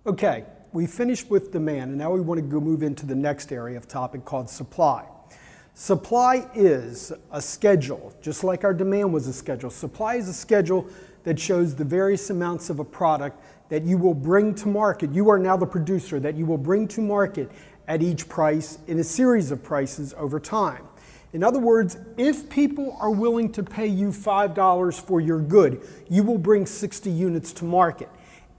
Okay, we finished with demand, and now we want to move into the next area of topic called supply. Supply is a schedule, just like our demand was a schedule. Supply is a schedule that shows the various amounts of a product that you will bring to market. You are now the producer, that you will bring to market at each price in a series of prices over time. In other words, if people are willing to pay you $5 for your good, you will bring 60 units to market.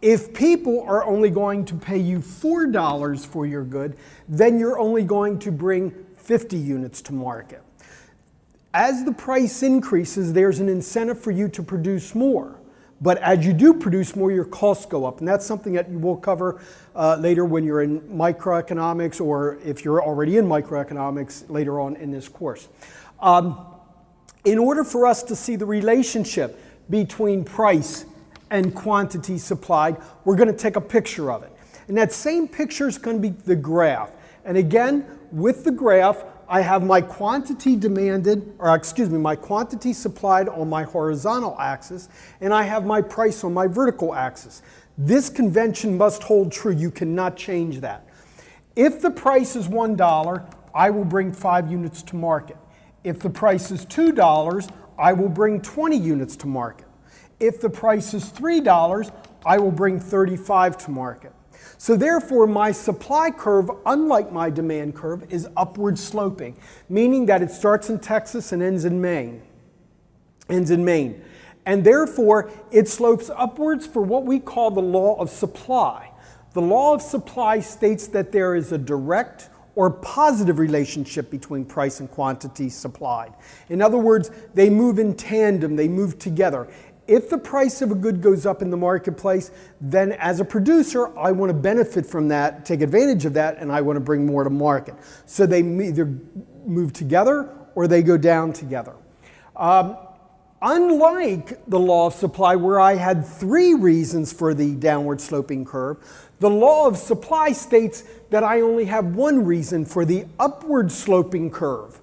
If people are only going to pay you $4 for your good, then you're only going to bring 50 units to market. As the price increases, there's an incentive for you to produce more. But as you do produce more, your costs go up. And that's something that you will cover later when you're in microeconomics, or if you're already in microeconomics later on in this course. In order for us to see the relationship between price and quantity supplied, we're going to take a picture of it. And that same picture is going to be the graph. And again, with the graph, I have my quantity demanded, or excuse me, my quantity supplied on my horizontal axis, and I have my price on my vertical axis. This convention must hold true. You cannot change that. If the price is $1, I will bring 5 units to market. If the price is $2, I will bring 20 units to market. If the price is $3, I will bring 35 to market. So therefore, my supply curve, unlike my demand curve, is upward sloping, meaning that it starts in Texas and ends in Maine. And therefore, it slopes upwards for what we call the law of supply. The law of supply states that there is a direct or positive relationship between price and quantity supplied. In other words, they move in tandem, they move together. If the price of a good goes up in the marketplace, then as a producer, I want to benefit from that, take advantage of that, and I want to bring more to market. So they either move together or they go down together. Unlike the law of supply, where I had 3 reasons for the downward sloping curve, the law of supply states that I only have 1 reason for the upward sloping curve.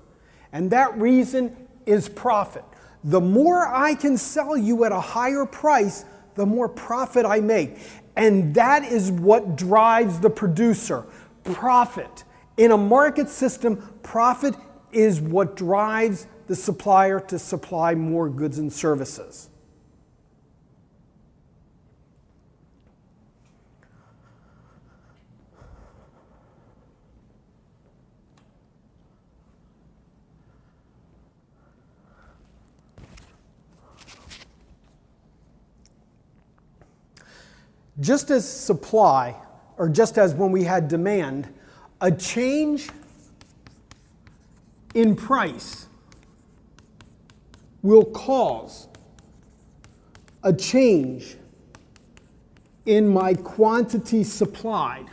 And that reason is profit. The more I can sell you at a higher price, the more profit I make. And that is what drives the producer, profit. In a market system, profit is what drives the supplier to supply more goods and services. Just as supply, or just as when we had demand, a change in price will cause a change in my quantity supplied,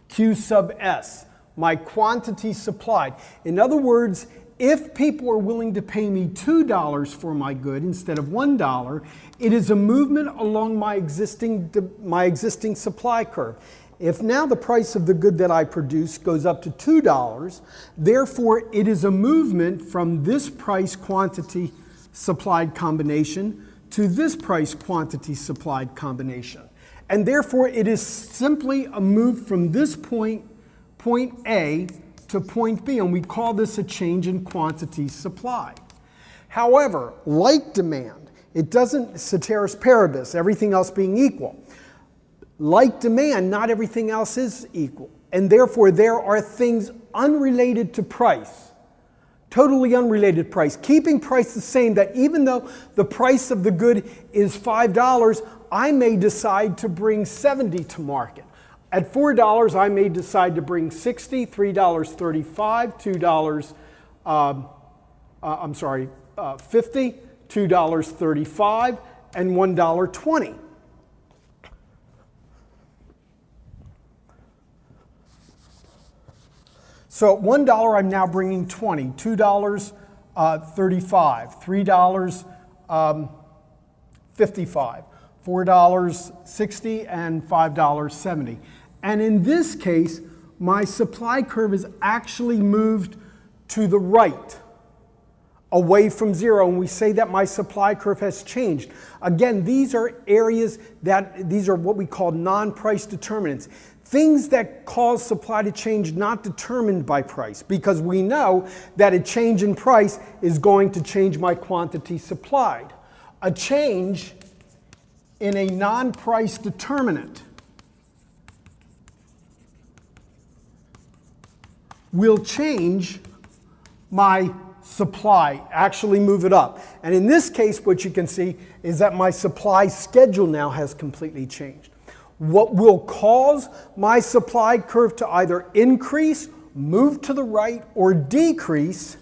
Q sub S, my quantity supplied. In other words, if people are willing to pay me $2 for my good instead of $1, it is a movement along my existing supply curve. If now the price of the good that I produce goes up to $2, therefore it is a movement from this price quantity supplied combination to this price quantity supplied combination. And therefore it is simply a move from this point A, to point B, and we call this a change in quantity supplied. However, like demand, it doesn't, ceteris paribus, everything else being equal. Like demand, not everything else is equal. And therefore, there are things unrelated to price, totally unrelated to price, keeping price the same, that even though the price of the good is $5, I may decide to bring 70 to market. At $4, I may decide to bring 60, $3.35, $50, $2.35, and $1.20. So at $1, I'm now bringing 20, $2.35, $3.55, $4.60, and $5.70. And in this case, my supply curve is actually moved to the right away from zero, and we say that my supply curve has changed. Again, these are areas these are what we call non-price determinants. Things that cause supply to change not determined by price, because we know that a change in price is going to change my quantity supplied. A change in a non-price determinant will change my supply, actually move it up. And in this case, what you can see is that my supply schedule now has completely changed. What will cause my supply curve to either increase, move to the right, or decrease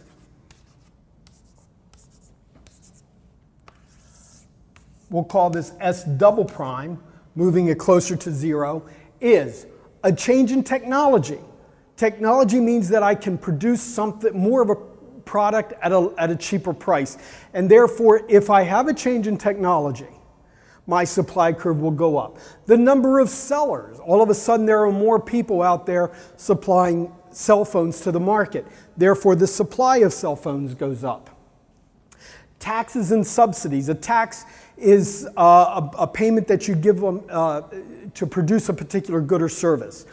we'll call this S double prime, moving it closer to zero, is a change in technology. Technology means that I can produce something more of a product at a cheaper price. And therefore, if I have a change in technology, my supply curve will go up. The number of sellers, all of a sudden there are more people out there supplying cell phones to the market. Therefore, the supply of cell phones goes up. Taxes and subsidies. A tax is a payment that you give them to produce a particular good or service.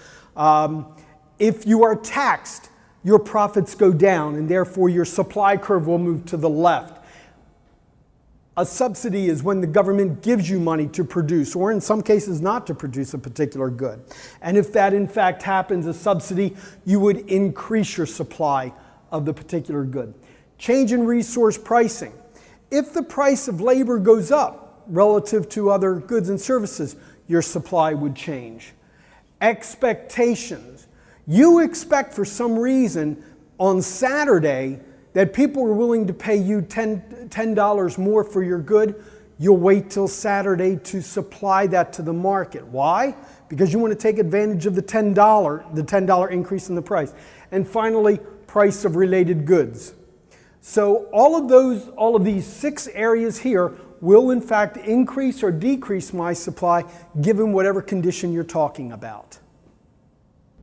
If you are taxed, your profits go down, and therefore your supply curve will move to the left. A subsidy is when the government gives you money to produce, or in some cases not to produce a particular good. And if that in fact happens, a subsidy, you would increase your supply of the particular good. Change in resource pricing. If the price of labor goes up relative to other goods and services, your supply would change. Expectations. You expect for some reason on Saturday that people are willing to pay you $10 more for your good. You'll wait till Saturday to supply that to the market. Why? Because you want to take advantage of the $10 increase in the price. And finally, price of related goods. So all of these 6 areas here will in fact increase or decrease my supply given whatever condition you're talking about.